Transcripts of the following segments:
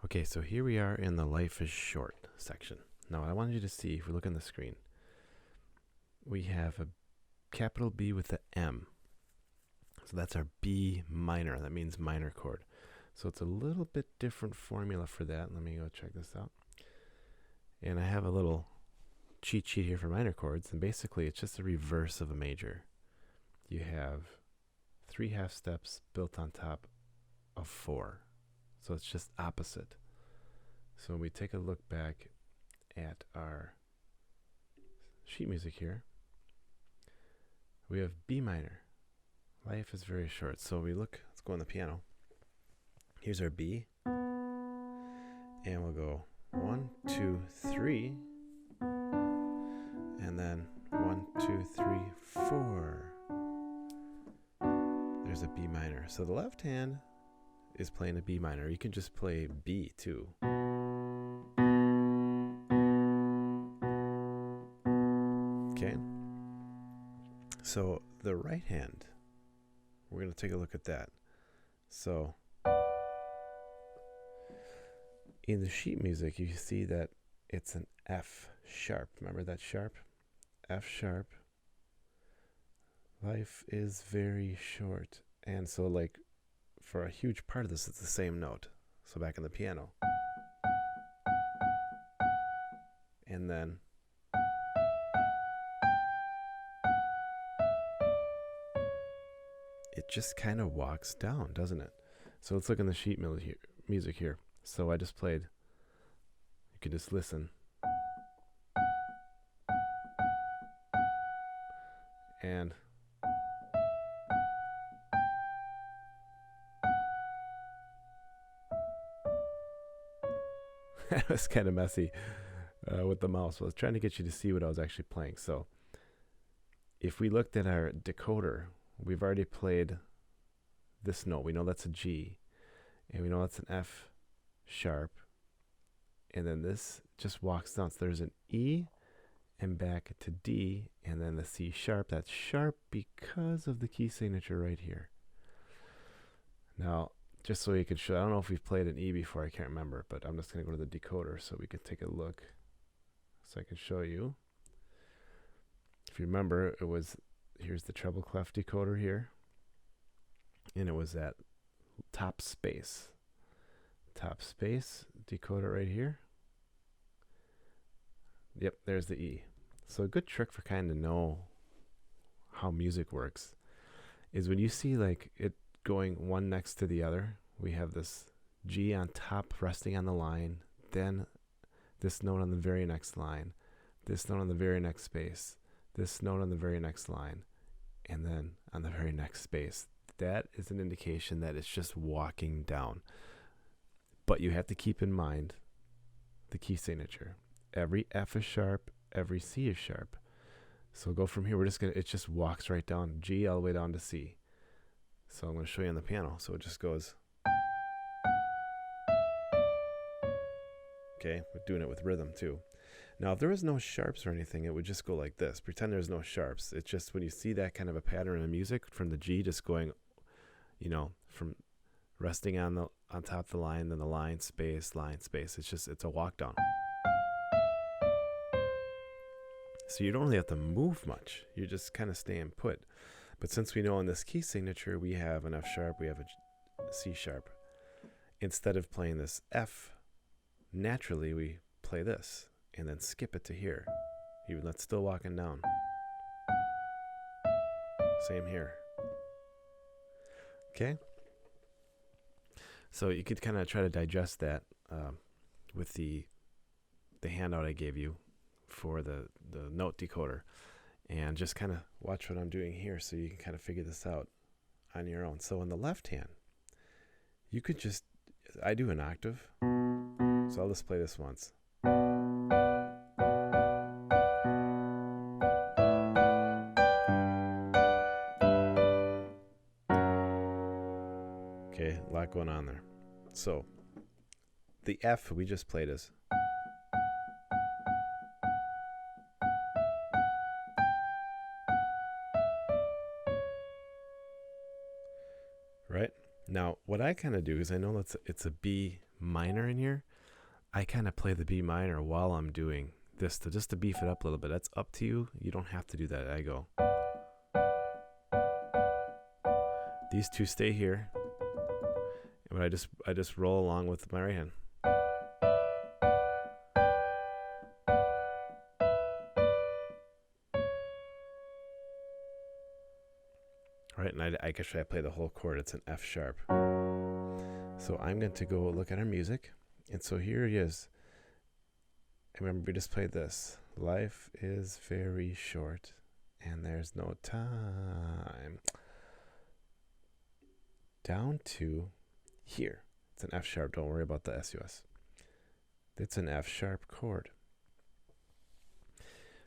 Okay, so here we are in the Life is Short section. Now, I wanted you to see, if we look on the screen, we have a capital B with the M. So that's our B minor. That means minor chord. So it's a little bit different formula for that. Let me go check this out. And I have a little cheat sheet here for minor chords. And basically, it's just the reverse of a major. You have 3 half steps built on top of 4. So it's just opposite. So when we take a look back at our sheet music here, we have B minor. Life is very short. So we look, let's go on the piano. Here's our B. And we'll go 1, 2, 3. And then 1, 2, 3, 4. There's a B minor. So the left hand is playing a B minor. You can just play B too. Okay. So the right hand, we're going to take a look at that. So in the sheet music, you see that it's an F sharp. Remember that sharp? F sharp. Life is very short. And so like for a huge part of this, it's the same note. So back in the piano. And then it just kind of walks down, doesn't it? So let's look in the sheet music here. So I just played. You can just listen. And it was kind of messy with the mouse. I was trying to get you to see what I was actually playing. So if we looked at our decoder, we've already played this note. We know that's a G. And we know that's an F sharp. And then this just walks down. So there's an E and back to D. And then the C sharp. That's sharp because of the key signature right here. Now, just so you can show, I don't know if we've played an E before, I can't remember, but I'm just going to go to the decoder so we can take a look. So I can show you. If you remember, it was, here's the treble clef decoder here. And it was that top space. Top space decoder right here. Yep, there's the E. So a good trick for kind of know how music works is when you see like it going one next to the other, we have this G on top resting on the line, then this note on the very next line, this note on the very next space, this note on the very next line, and then on the very next space. That is an indication that it's just walking down. But you have to keep in mind the key signature. Every F is sharp, every C is sharp. So go from here, it just walks right down, G all the way down to C. So I'm going to show you on the piano. So it just goes. Okay, we're doing it with rhythm too. Now, if there was no sharps or anything, it would just go like this. Pretend there's no sharps. It's just when you see that kind of a pattern in music from the G just going, from resting on top of the line, then the line, space. It's a walk down. So you don't really have to move much. You're just kind of staying put. But since we know in this key signature we have an F sharp, we have a C sharp. Instead of playing this F, naturally we play this and then skip it to here. Even that's still walking down. Same here. Okay? So you could kind of try to digest that with the handout I gave you for the note decoder. And just kind of watch what I'm doing here so you can kind of figure this out on your own. So in the left hand, you could just, I do an octave. So I'll just play this once. Okay, a lot going on there. So the F we just played is. Right? Now, what I kind of do is I know it's a B minor in here, I kind of play the B minor while I'm doing this just to beef it up a little bit. That's up to you. You don't have to do that. I go. These two stay here, but I just roll along with my right hand. Right, and I guess I play the whole chord. It's an F sharp. So I'm going to go look at our music. And so here it is. I remember we just played this. Life is very short and there's no time. Down to here. It's an F sharp. Don't worry about the SUS. It's an F sharp chord.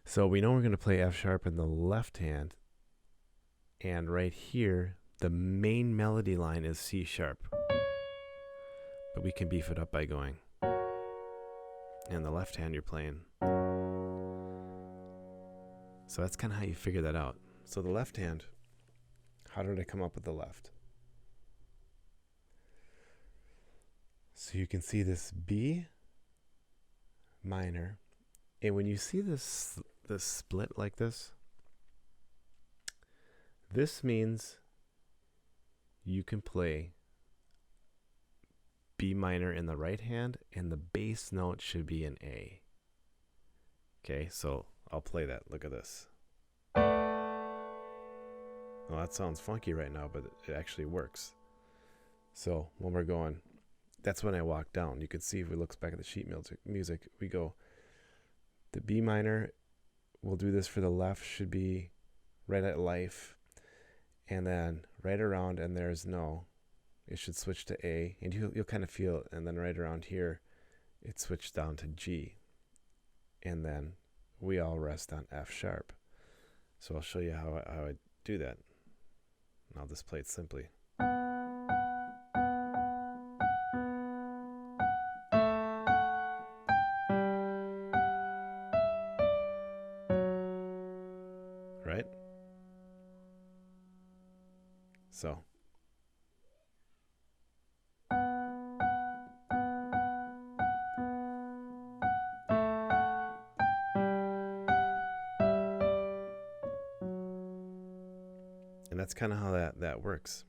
So we know we're going to play F sharp in the left hand. And right here, the main melody line is C sharp. But we can beef it up by going. And the left hand you're playing. So that's kind of how you figure that out. So the left hand, how did I come up with the left? So you can see this B minor. And when you see this split like this, this means you can play B minor in the right hand and the bass note should be an A. Okay, so I'll play that. Look at this. Well, that sounds funky right now, but it actually works. So when we're going, that's when I walk down. You can see if we look back at the sheet music, we go, the B minor, we'll do this for the left, should be right at life. And then right around, and there's no, it should switch to A, and you'll kind of feel it. And then right around here, it switched down to G. And then we all rest on F sharp. So I'll show you how I do that. And I'll just play it simply. Right? So. And that's kind of how that works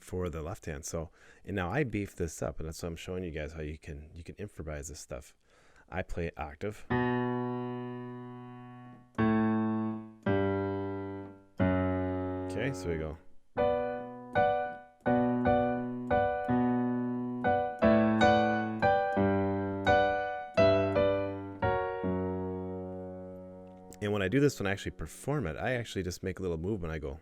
for the left hand. So, and now I beef this up, and that's what I'm showing you guys how you can improvise this stuff. I play octave. Okay, so we go. And when I do this, when I actually perform it, I actually just make a little movement. I go.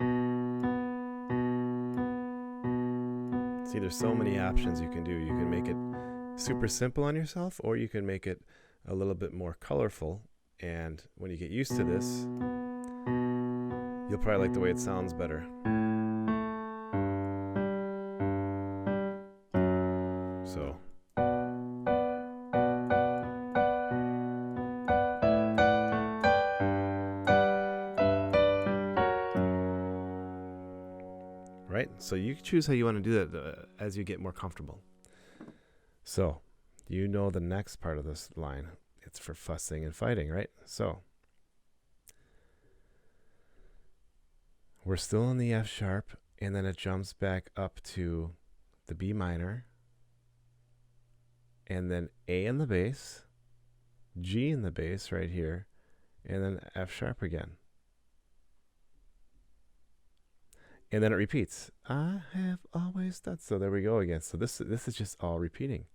See, there's so many options you can do. You can make it super simple on yourself, or you can make it a little bit more colorful. And when you get used to this, you'll probably like the way it sounds better. So. Right? So you choose how you want to do that as you get more comfortable. So, you know the next part of this line. It's for fussing and fighting, right? So, we're still in the F sharp, and then it jumps back up to the B minor, and then A in the bass, G in the bass right here, and then F sharp again. And then it repeats. I have always done. So there we go again. So this is just all repeating.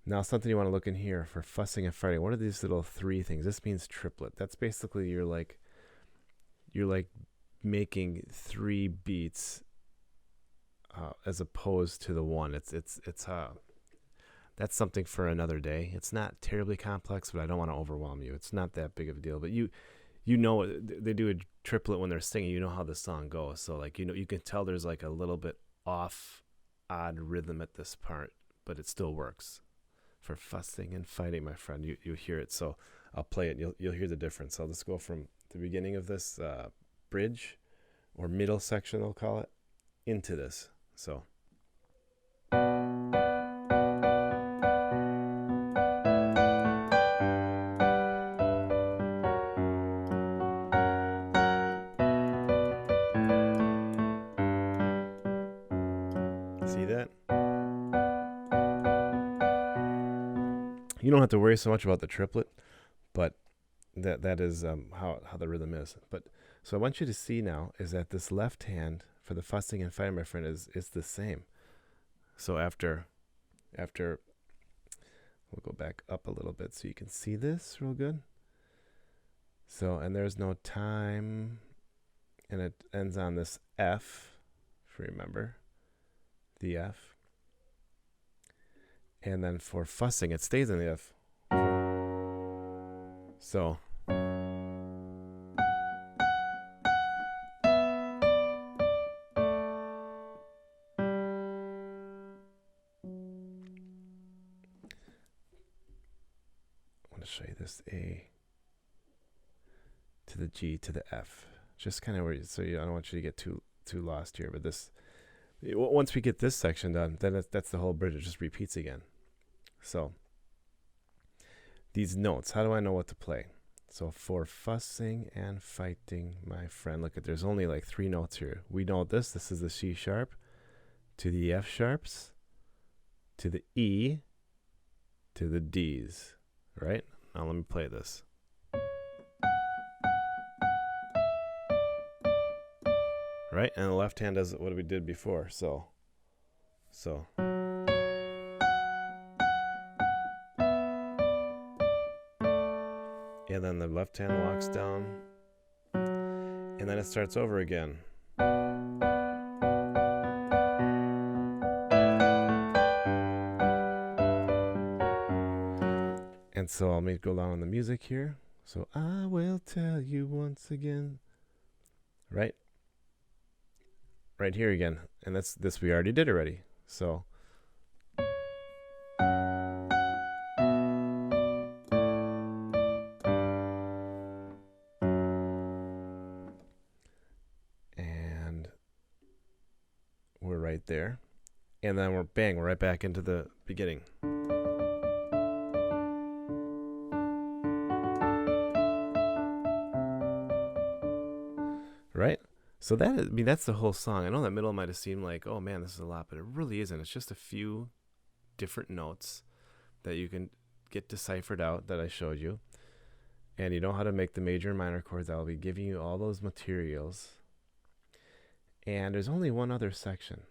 Now something you want to look in here for fussing and fighting. What are these little three things? This means triplet. That's basically you're like making three beats as opposed to the one. It's that's something for another day. It's not terribly complex, but I don't want to overwhelm you. It's not that big of a deal. But you know they do a triplet when they're singing. You know how the song goes. So like you can tell there's like a little bit off, odd rhythm at this part, but it still works for fussing and fighting, my friend. You hear it. So I'll play it. And you'll hear the difference. I'll just go from the beginning of this bridge or middle section, they'll call it, into this. So. You don't have to worry so much about the triplet, but that is how the rhythm is. But so I want you to see now is that this left hand for the fussing and fighting, my friend, is the same. So after we'll go back up a little bit so you can see this real good. So, and there's no time, and it ends on this F, if you remember, the F. And then for fussing, it stays in the F. So, I want to show you this A to the G to the F. Just kind of where, so I don't want you to get too lost here. But this, once we get this section done, then that's the whole bridge. It just repeats again. So these notes, how do I know what to play? So for fussing and fighting, my friend, look at, there's only like 3 notes here. We know this is the C sharp to the F sharps to the E to the D's, right? Now let me play this. Right? And the left hand does what we did before. So. And then the left hand walks down. And then it starts over again. And so I'll go down on the music here. So I will tell you once again. Right? Right here again. And that's this we already did already. So and we're right there. And then we're right back into the beginning. Right? So that's the whole song. I know that middle might have seemed like, oh man, this is a lot, but it really isn't. It's just a few different notes that you can get deciphered out that I showed you. And you know how to make the major and minor chords. I'll be giving you all those materials. And there's only one other section.